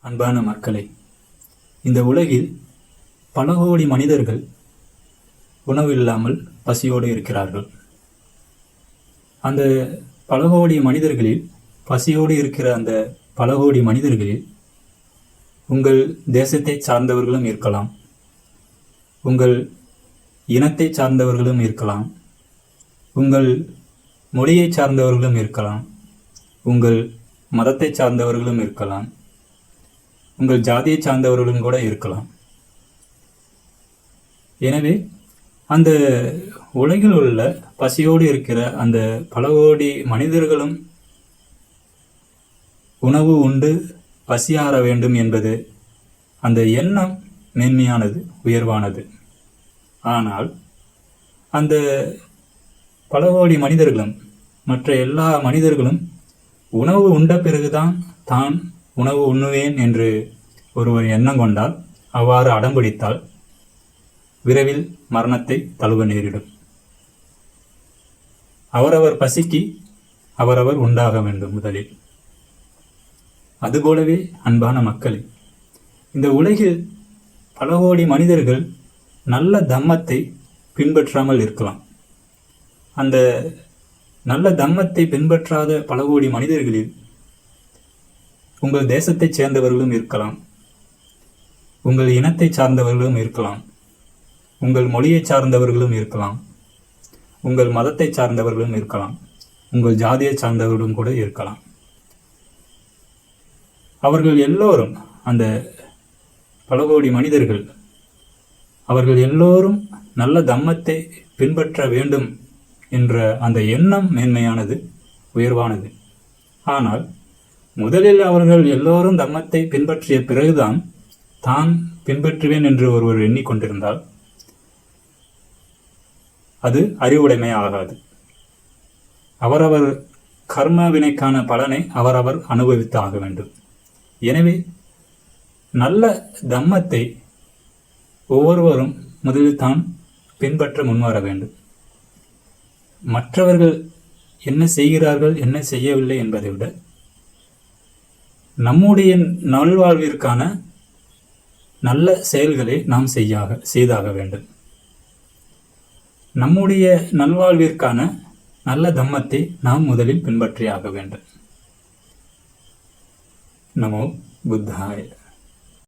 அன்பான மக்களே, இந்த உலகில் பல கோடி மனிதர்கள் உணவு இல்லாமல் பசியோடு இருக்கிறார்கள். அந்த பல கோடி மனிதர்களில் பசியோடு இருக்கிற அந்த பல கோடி மனிதர்களில் உங்கள் தேசத்தை சார்ந்தவர்களும் இருக்கலாம், உங்கள் இனத்தை சார்ந்தவர்களும் இருக்கலாம், உங்கள் மொழியை சார்ந்தவர்களும் இருக்கலாம், உங்கள் மதத்தை சார்ந்தவர்களும் இருக்கலாம், உங்கள் ஜாதியை சார்ந்தவர்களும் கூட இருக்கலாம். எனவே அந்த உலகில் உள்ள பசியோடு இருக்கிற அந்த பல கோடி மனிதர்களும் உணவு உண்டு பசியாற வேண்டும் என்பது அந்த எண்ணம் மேன்மையானது, உயர்வானது. ஆனால் அந்த பல கோடி மனிதர்களும் மற்ற எல்லா மனிதர்களும் உணவு உண்ட பிறகுதான் தான் உணவு உண்ணுவேன் என்று ஒருவர் எண்ணம் கொண்டால், அவ்வாறு அடம்பிடித்தால் விரைவில் மரணத்தை தழுவ நேரிடும். அவரவர் பசிக்கு அவரவர் உண்டாக வேண்டும் முதலில். அதுபோலவே அன்பான மக்களே, இந்த உலகில் பல கோடி மனிதர்கள் நல்ல தம்மத்தை பின்பற்றாமல் இருக்கலாம். அந்த நல்ல தம்மத்தை பின்பற்றாத பல கோடி மனிதர்களில் உங்கள் தேசத்தைச் சேர்ந்தவர்களும் இருக்கலாம், உங்கள் இனத்தை சார்ந்தவர்களும் இருக்கலாம், உங்கள் மொழியை சார்ந்தவர்களும் இருக்கலாம், உங்கள் மதத்தை சார்ந்தவர்களும் இருக்கலாம், உங்கள் ஜாதியை சார்ந்தவர்களும் கூட இருக்கலாம். அவர்கள் எல்லோரும், அந்த பல கோடி மனிதர்கள், அவர்கள் எல்லோரும் நல்ல தம்மத்தை பின்பற்ற வேண்டும் என்ற அந்த எண்ணம் மேன்மையானது, உயர்வானது. ஆனால் முதலில் அவர்கள் எல்லோரும் தம்மத்தை பின்பற்றிய பிறகுதான் தான் பின்பற்றுவேன் என்று ஒருவர் எண்ணிக்கொண்டிருந்தால் அது அறிவுடைமை ஆகாது. அவரவர் கர்ம வினைக்கான பலனை அவரவர் அனுபவித்து ஆக வேண்டும். எனவே நல்ல தம்மத்தை ஒவ்வொருவரும் முதலில் தான் பின்பற்ற முன்வர வேண்டும். மற்றவர்கள் என்ன செய்கிறார்கள், என்ன செய்யவில்லை என்பதை விட நம்முடைய நல்வாழ்விற்கான நல்ல செயல்களை நாம் செய்தாக வேண்டும். நம்முடைய நல்வாழ்விற்கான நல்ல தம்மத்தை நாம் முதலில் பின்பற்றியாக வேண்டும். நமோ புத்தாய.